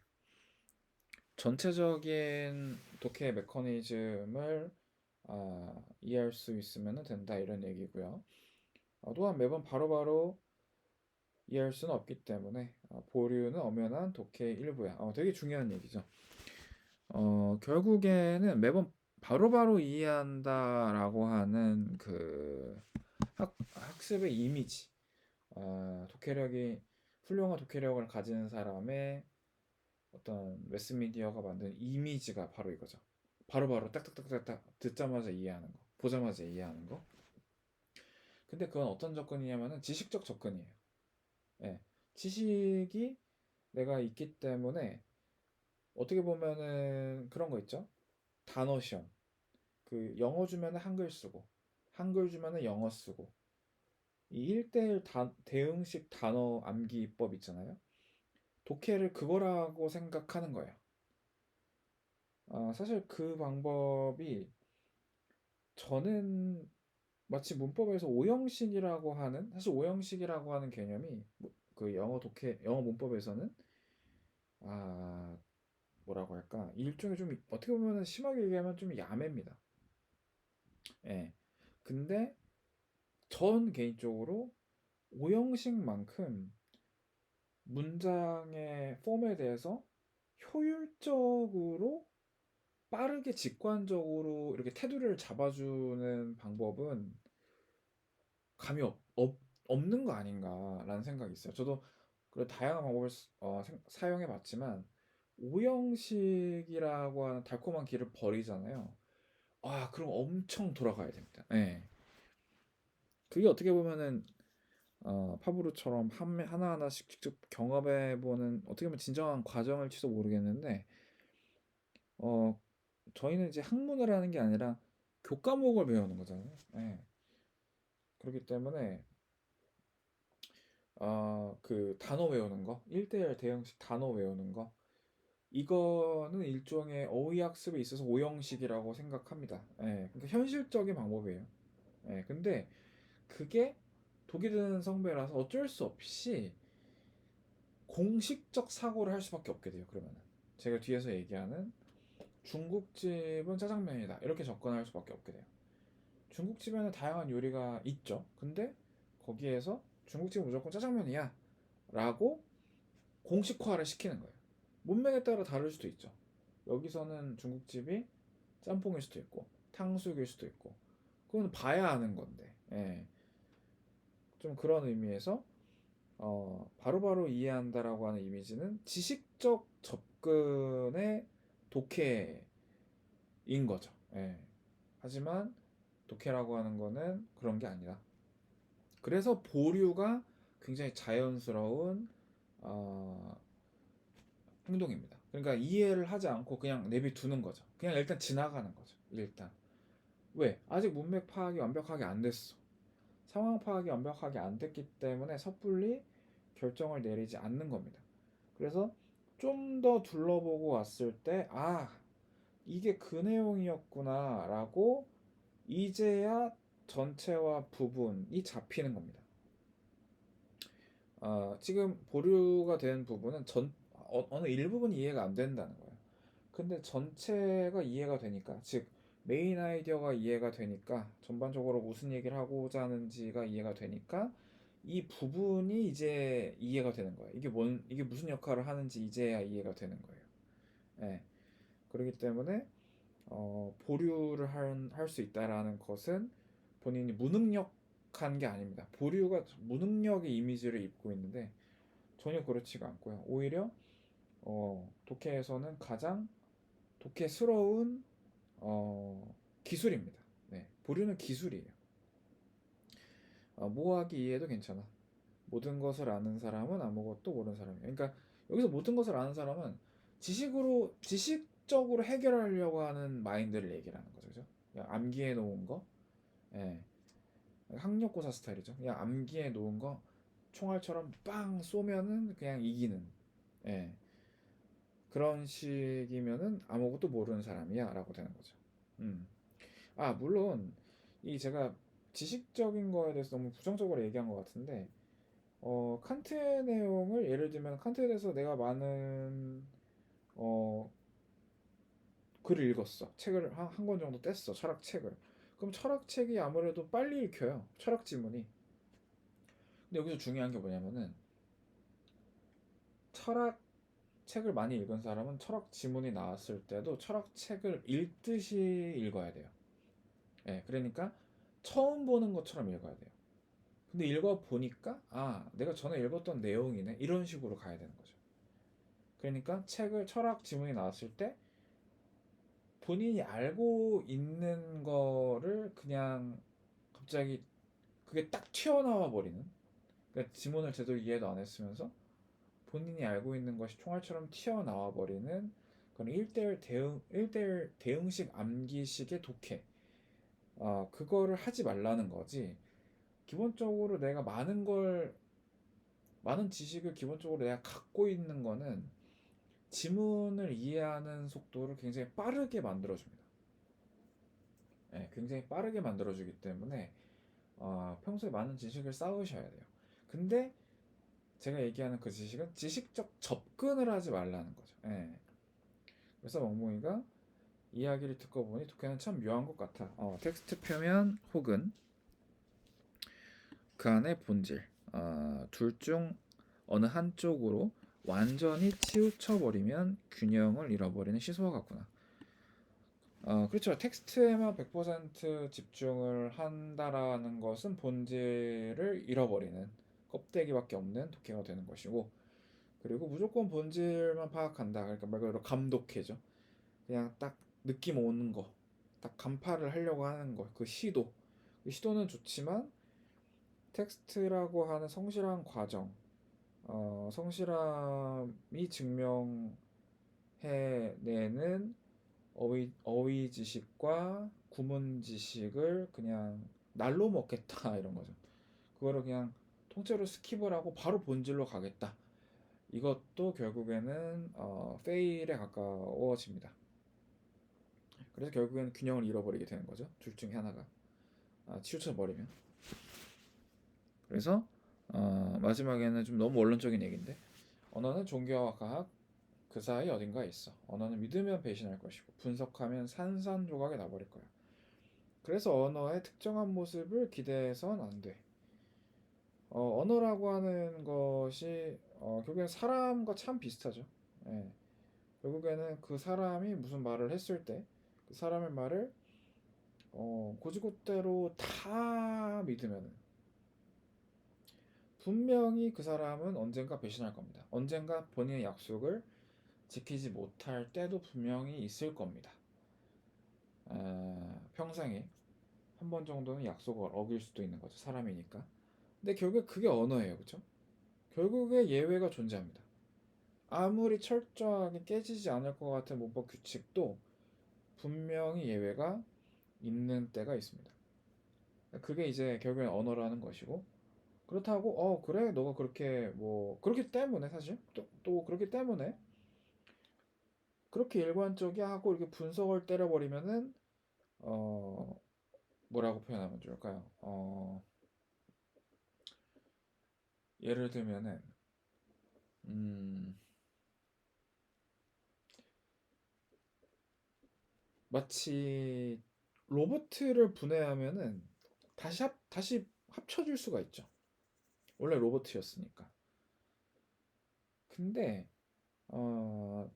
전체적인 독해 메커니즘을 이해할 수 있으면 된다 이런 얘기고요. 또한 매번 바로바로 이해할 수는 없기 때문에 보류는 엄연한 독해의 일부야. 되게 중요한 얘기죠. 결국에는 매번 바로바로 이해한다라고 하는 그 학습의 이미지, 독해력이 훌륭한 독해력을 가진 사람의 어떤 매스미디어가 만든 이미지가 바로 이거죠. 바로바로 딱딱딱딱딱 듣자마자 이해하는 거, 보자마자 이해하는 거. 근데 그건 어떤 접근이냐면은 지식적 접근이에요. 예. 지식이 내가 있기 때문에 어떻게 보면은 그런 거 있죠. 단어 시험. 그 영어 주면은 한글 쓰고, 한글 주면은 영어 쓰고, 이 1대1 대응식 단어 암기법 있잖아요. 독해를 그거라고 생각하는 거예요. 사실 그 방법이 저는 마치 문법에서 오형식이라고 하는, 사실 오형식이라고 하는 개념이 그 영어 문법에서는 아 뭐라고 할까, 일종의 좀 어떻게 보면 심하게 얘기하면 좀 야매입니다. 예. 근데 전 개인적으로 오형식만큼 문장의 폼에 대해서 효율적으로 빠르게 직관적으로 이렇게 테두리를 잡아주는 방법은 감이 없는 거 아닌가라는 생각이 있어요. 저도 그 다양한 방법을 사용해 봤지만 오형식이라고 하는 달콤한 길을 버리잖아요. 그럼 엄청 돌아가야 됩니다. 예. 그게 어떻게 보면은 파브로처럼 하나하나씩 직접 경험해보는, 어떻게 보면 진정한 과정일지도 모르겠는데, 어, 저희는 이제 학문을 하는 게 아니라 교과목을 배우는 거잖아요. 예. 그렇기 때문에 그 단어 외우는 거, 1대1 대형식 단어 외우는 거, 이거는 일종의 어휘 학습에 있어서 오형식이라고 생각합니다. 예, 그러니까 현실적인 방법이에요. 예, 근데 그게 독이 드는 성배라서 어쩔 수 없이 공식적 사고를 할 수밖에 없게 돼요. 그러면은 제가 뒤에서 얘기하는 중국집은 짜장면이다 이렇게 접근할 수밖에 없게 돼요. 중국집에는 다양한 요리가 있죠. 근데 거기에서 중국집은 무조건 짜장면이야 라고 공식화를 시키는 거예요. 문맥에 따라 다를 수도 있죠. 여기서는 중국집이 짬뽕일 수도 있고 탕수육일 수도 있고, 그건 봐야 하는 건데, 예. 좀 그런 의미에서 바로바로 이해한다라고 하는 이미지는 지식적 접근의 독해인 거죠. 예. 하지만 독해라고 하는 거는 그런 게 아니다. 그래서 보류가 굉장히 자연스러운 어, 행동입니다. 그러니까 이해를 하지 않고 그냥 내비두는 거죠. 그냥 일단 지나가는 거죠. 일단. 왜? 아직 문맥 파악이 완벽하게 안 됐어. 상황 파악이 완벽하게 안 됐기 때문에 섣불리 결정을 내리지 않는 겁니다. 그래서 좀 더 둘러보고 왔을 때, 이게 그 내용이었구나 라고 이제야 전체와 부분이 잡히는 겁니다. 지금 보류가 된 부분은 어느 일부분 이해가 안 된다는 거예요. 근데 전체가 이해가 되니까, 즉 메인 아이디어가 이해가 되니까, 전반적으로 무슨 얘기를 하고자 하는지가 이해가 되니까 이 부분이 이제 이해가 되는 거예요. 이게 무슨 역할을 하는지 이제야 이해가 되는 거예요. 예. 그렇기 때문에 보류를 할 수 있다라는 것은 본인이 무능력한 게 아닙니다. 보류가 무능력의 이미지를 입고 있는데 전혀 그렇지가 않고요. 오히려 독해에서는 가장 독해스러운 기술입니다. 네, 보류는 기술이에요. 모호하게 이해해도 괜찮아. 모든 것을 아는 사람은 아무것도 모르는 사람이에요. 그러니까 여기서 모든 것을 아는 사람은 지식적으로 해결하려고 하는 마인드를 얘기를 하는 거죠. 그죠? 그냥 암기해 놓은 거, 예, 학력고사 스타일이죠. 그냥 암기해 놓은 거 총알처럼 빵 쏘면은 그냥 이기는, 예, 그런 식이면은 아무것도 모르는 사람이야라고 되는 거죠. 음. 물론 이 제가 지식적인 거에 대해서 너무 부정적으로 얘기한 것 같은데, 칸트의 내용을 예를 들면 칸트에 대해서 내가 많은 어, 글을 읽었어. 책을 한 권 정도 뗐어. 철학책을. 그럼 철학책이 아무래도 빨리 읽혀요. 철학 지문이. 근데 여기서 중요한 게 뭐냐면은, 철학 책을 많이 읽은 사람은 철학 지문이 나왔을 때도 철학 책을 읽듯이 읽어야 돼요. 예, 그러니까 처음 보는 것처럼 읽어야 돼요. 근데 읽어 보니까 내가 전에 읽었던 내용이네 이런 식으로 가야 되는 거죠. 그러니까 철학 지문이 나왔을 때 본인이 알고 있는 거를 그냥 갑자기 그게 딱 튀어나와 버리는, 그러니까 지문을 제대로 이해도 안 했으면서 본인이 알고 있는 것이 총알처럼 튀어나와 버리는 그런 1대1 대응식 암기식의 독해, 그거를 하지 말라는 거지. 기본적으로 내가 많은 지식을 기본적으로 내가 갖고 있는 거는 지문을 이해하는 속도를 굉장히 빠르게 만들어줍니다. 네, 굉장히 빠르게 만들어주기 때문에 평소에 많은 지식을 쌓으셔야 돼요. 근데 제가 얘기하는 그 지식은 지식적 접근을 하지 말라는 거죠. 예. 그래서 멍멍이가 이야기를 듣고 보니 독해는 참 묘한 것 같아. 텍스트 표면 혹은 그 안의 본질, 둘 중 어느 한쪽으로 완전히 치우쳐 버리면 균형을 잃어버리는 시소와 같구나. 그렇죠. 텍스트에만 100% 집중을 한다라는 것은 본질을 잃어버리는 껍데기밖에 없는 독해가 되는 것이고, 그리고 무조건 본질만 파악한다. 그러니까 말 그대로 감독해죠. 그냥 딱 느낌 오는 거, 딱 간파를 하려고 하는 거, 그 시도. 그 시도는 좋지만 텍스트라고 하는 성실한 과정, 성실함이 증명해내는 어휘 지식과 구문 지식을 그냥 날로 먹겠다 이런 거죠. 그거를 그냥 통째로 스킵을 하고 바로 본질로 가겠다. 이것도 결국에는 페일에 가까워집니다. 그래서 결국에는 균형을 잃어버리게 되는 거죠. 둘 중에 하나가 치우쳐 버리면. 그래서 마지막에는 좀 너무 원론적인 얘기인데, 언어는 종교와 과학 그 사이 어딘가에 있어. 언어는 믿으면 배신할 것이고 분석하면 산산조각이 나버릴 거야. 그래서 언어의 특정한 모습을 기대해선 안 돼. 언어라고 하는 것이 결국엔 사람과 참 비슷하죠. 예. 결국에는 그 사람이 무슨 말을 했을 때 그 사람의 말을 곧이곧대로 다 믿으면 분명히 그 사람은 언젠가 배신할 겁니다. 언젠가 본인의 약속을 지키지 못할 때도 분명히 있을 겁니다. 평생에 한 번 정도는 약속을 어길 수도 있는 거죠. 사람이니까. 근데 결국 그게 언어예요. 그렇죠? 결국에 예외가 존재합니다. 아무리 철저하게 깨지지 않을 것 같은 문법 규칙도 분명히 예외가 있는 때가 있습니다. 그게 이제 결국엔 언어라는 것이고, 그렇다고 그래 너가 그렇게 뭐 그렇기 때문에 사실 또 그렇기 때문에 그렇게 일관적이 하고 이렇게 분석을 때려버리면은 어 뭐라고 표현하면 좋을까요? 예를 들면은 음 마치 로봇을 분해하면은 다시 합쳐줄 수가 있죠. 원래 로봇이었으니까. 근데 어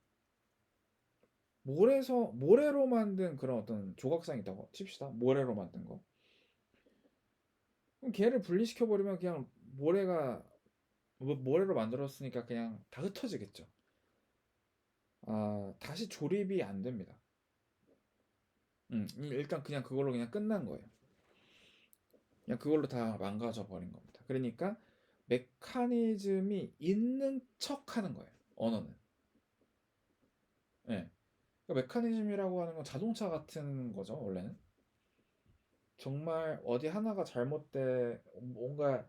모래로 만든 그런 어떤 조각상이 있다고 칩시다. 모래로 만든 거. 그럼 걔를 분리시켜 버리면 그냥 모래로 만들었으니까 그냥 다 흩어지겠죠. 다시 조립이 안 됩니다. 일단 그냥 그걸로 그냥 끝난 거예요. 그냥 그걸로 다 망가져 버린 겁니다. 그러니까 메커니즘이 있는 척 하는 거예요. 언어는. 예. 그러니까 메커니즘이라고 하는 건 자동차 같은 거죠, 원래는. 정말 어디 하나가 잘못돼 뭔가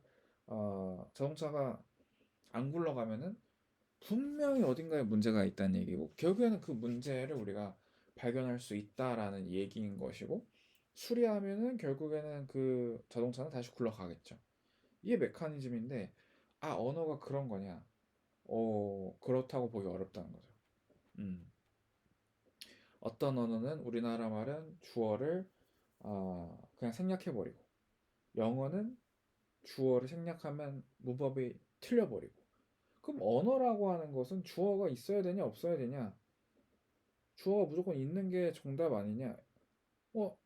자동차가 안 굴러가면은 분명히 어딘가에 문제가 있다는 얘기고, 결국에는 그 문제를 우리가 발견할 수 있다라는 얘기인 것이고, 수리하면은 결국에는 그 자동차는 다시 굴러가겠죠. 이게 메커니즘인데, 언어가 그런 거냐? 그렇다고 보기 어렵다는 거죠. 음. 어떤 언어는 우리나라 말은 주어를 그냥 생략해버리고, 영어는 주어를 생략하면 문법이 틀려버리고. 그럼 언어라고 하는 것은 주어가 있어야 되냐 없어야 되냐? 주어가 무조건 있는 게 정답 아니냐?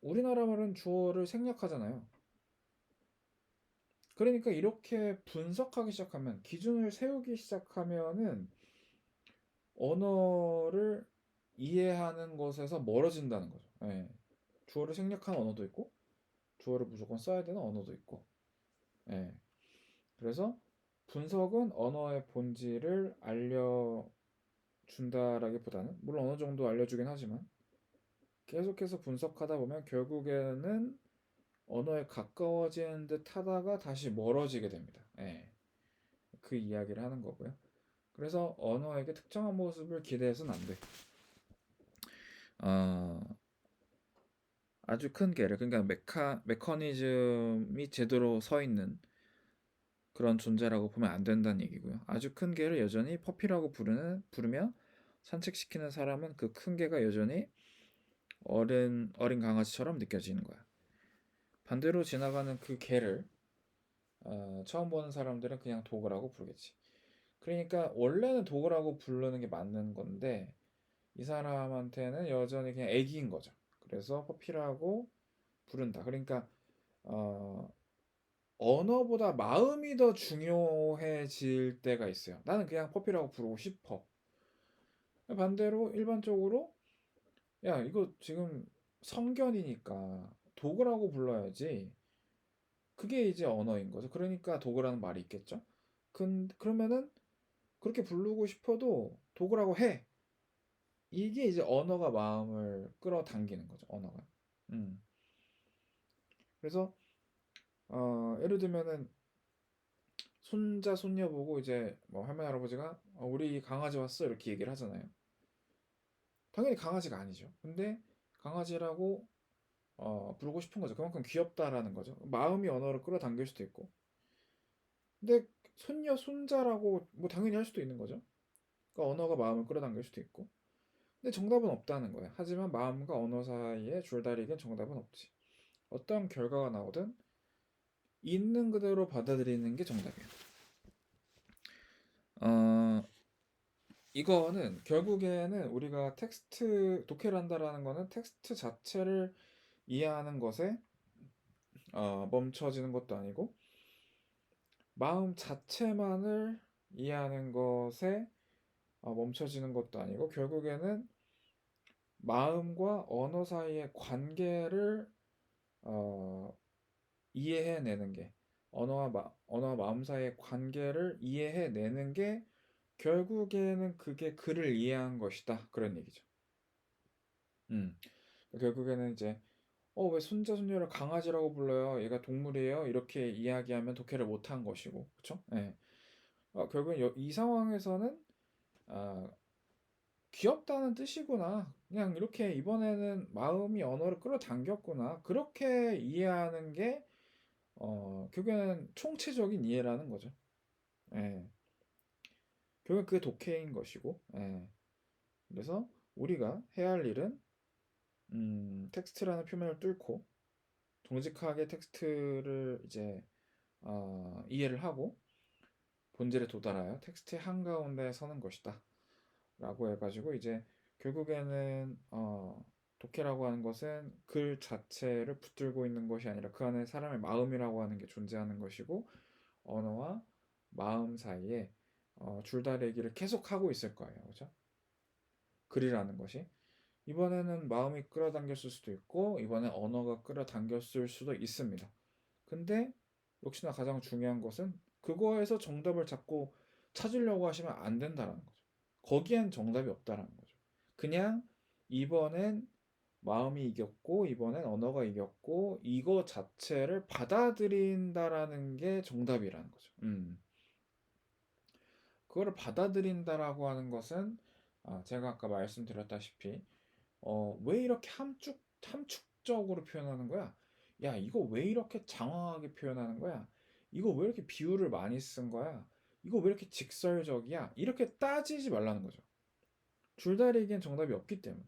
우리나라 말은 주어를 생략하잖아요. 그러니까 이렇게 분석하기 시작하면, 기준을 세우기 시작하면은 언어를 이해하는 것에서 멀어진다는 거죠. 예. 주어를 생략한 언어도 있고, 주어를 무조건 써야 되는 언어도 있고. 예. 그래서 분석은 언어의 본질을 알려준다라기보다는, 물론 어느 정도 알려주긴 하지만, 계속해서 분석하다 보면 결국에는 언어에 가까워지는 듯 하다가 다시 멀어지게 됩니다. 예, 그 이야기를 하는 거고요. 그래서 언어에게 특정한 모습을 기대해서는 안 돼. 어, 아주 큰 개를, 그러니까 메커니즘이 제대로 서 있는 그런 존재라고 보면 안 된다는 얘기고요. 아주 큰 개를 여전히 퍼피라고 부르며 산책시키는 사람은 그 큰 개가 여전히 어린 강아지처럼 느껴지는 거야. 반대로 지나가는 그 개를 처음 보는 사람들은 그냥 도그라고 부르겠지. 그러니까 원래는 도그라고 부르는 게 맞는 건데 이 사람한테는 여전히 그냥 애기인 거죠. 그래서 퍼피라고 부른다. 그러니까 어, 언어보다 마음이 더 중요해질 때가 있어요. 나는 그냥 퍼피라고 부르고 싶어. 반대로 일반적으로 야 이거 지금 성견이니까 도그라고 불러야지. 그게 이제 언어인 거죠. 그러니까 도그라는 말이 있겠죠. 그러면은 그렇게 부르고 싶어도 도그라고 해. 이게 이제 언어가 마음을 끌어당기는 거죠. 언어가. 음. 그래서 예를 들면은 손자 손녀 보고 이제 뭐 할머니 할아버지가 우리 강아지 왔어 이렇게 얘기를 하잖아요. 당연히 강아지가 아니죠. 근데 강아지라고 부르고 싶은 거죠. 그만큼 귀엽다라는 거죠. 마음이 언어를 끌어당길 수도 있고. 근데 손녀 손자라고 뭐 당연히 할 수도 있는 거죠. 그러니까 언어가 마음을 끌어당길 수도 있고. 근데 정답은 없다는 거예요. 하지만 마음과 언어 사이의 줄다리기엔 정답은 없지. 어떤 결과가 나오든 있는 그대로 받아들이는 게 정답이에요. 어, 이거는 결국에는 우리가 독해를 한다라는 거는 텍스트 자체를 이해하는 것에 멈춰지는 것도 아니고 마음 자체만을 이해하는 것에 멈춰지는 것도 아니고 결국에는 마음과 언어 사이의 관계를 어, 이해해내는 게 언어와 마음 사이의 관계를 이해해내는 게 결국에는 그게 글을 이해한 것이다 그런 얘기죠. 음. 결국에는 이제 왜 손자 손녀를 강아지라고 불러요? 얘가 동물이에요? 이렇게 이야기하면 독해를 못한 것이고, 그렇죠? 예. 결국엔 이 상황에서는 아, 귀엽다는 뜻이구나. 그냥 이렇게 이번에는 마음이 언어를 끌어당겼구나. 그렇게 이해하는 게 결국에는 총체적인 이해라는 거죠. 예. 결국엔 그게 독해인 것이고, 예. 그래서 우리가 해야 할 일은 텍스트라는 표면을 뚫고 정직하게 텍스트를 이제 이해를 하고 본질에 도달하여 텍스트의 한가운데 서는 것이다. 라고 해가지고 이제 결국에는 독해라고 하는 것은 글 자체를 붙들고 있는 것이 아니라 그 안에 사람의 마음이라고 하는 게 존재하는 것이고 언어와 마음 사이에 줄다리기를 계속 하고 있을 거예요. 그죠? 글이라는 것이. 이번에는 마음이 끌어당겼을 수도 있고 이번에 언어가 끌어당겼을 수도 있습니다. 근데 역시나 가장 중요한 것은 그거에서 정답을 자꾸 찾으려고 하시면 안 된다는 거죠. 거기엔 정답이 없다는 거죠. 그냥 이번엔 마음이 이겼고 이번엔 언어가 이겼고 이거 자체를 받아들인다라는 게 정답이라는 거죠. 그거를 받아들인다라고 하는 것은 제가 아까 말씀드렸다시피 왜 이렇게 함축적으로 표현하는 거야? 야, 이거 왜 이렇게 장황하게 표현하는 거야? 이거 왜 이렇게 비유를 많이 쓴 거야? 이거 왜 이렇게 직설적이야? 이렇게 따지지 말라는 거죠. 줄다리기엔 정답이 없기 때문에.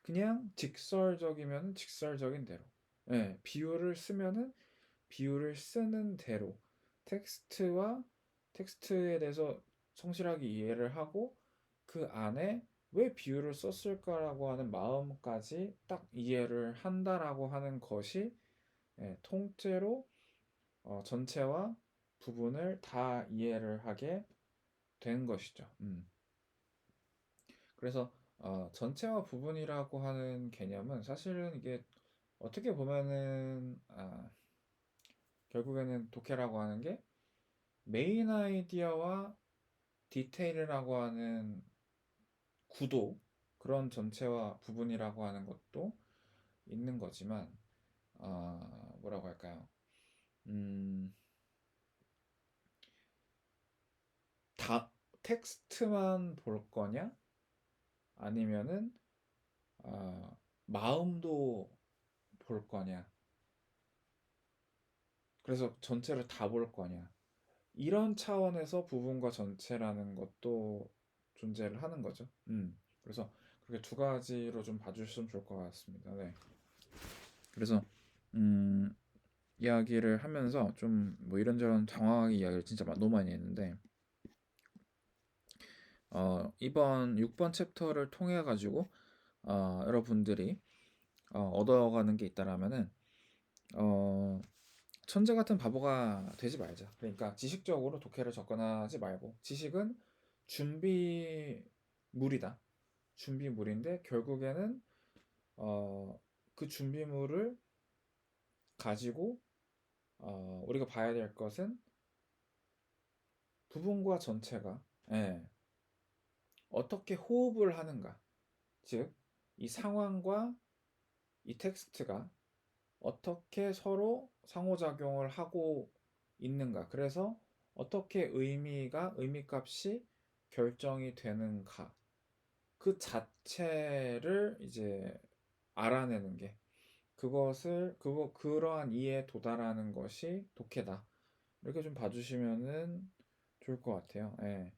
그냥 직설적이면 직설적인 대로. 예, 비유를 쓰면은 비유를 쓰는 대로 텍스트와 텍스트에 대해서 성실하게 이해를 하고 그 안에 왜 비유를 썼을까라고 하는 마음까지 딱 이해를 한다라고 하는 것이 통째로 전체와 부분을 다 이해를 하게 된 것이죠. 그래서 전체와 부분이라고 하는 개념은 사실은 이게 어떻게 보면은 결국에는 독해라고 하는 게 메인 아이디어와 디테일이라고 하는 구도 그런 전체와 부분이라고 하는 것도 있는 거지만 뭐라고 할까요? 음, 다 텍스트만 볼 거냐? 아니면은 마음도 볼 거냐? 그래서 전체를 다 볼 거냐? 이런 차원에서 부분과 전체라는 것도 존재를 하는 거죠. 그래서 그렇게 두 가지로 좀 봐주시면 좋을 것 같습니다. 네. 그래서 음, 이야기를 하면서 좀 뭐 이런저런 장황하게 이야기를 진짜 너무 많이 했는데 이번 6번 챕터를 통해 가지고 여러분들이 얻어가는 게 있다라면은 어, 천재 같은 바보가 되지 말자. 그러니까 지식적으로 독해를 접근하지 말고 지식은 준비물이다. 준비물인데 결국에는 그 준비물을 가지고 우리가 봐야 될 것은 부분과 전체가 예, 어떻게 호흡을 하는가. 즉, 이 상황과 이 텍스트가 어떻게 서로 상호작용을 하고 있는가. 그래서 어떻게 의미값이 결정이 되는가. 그 자체를 이제 알아내는 게 그러한 이해에 도달하는 것이 독해다. 이렇게 좀 봐주시면은 좋을 것 같아요. 예.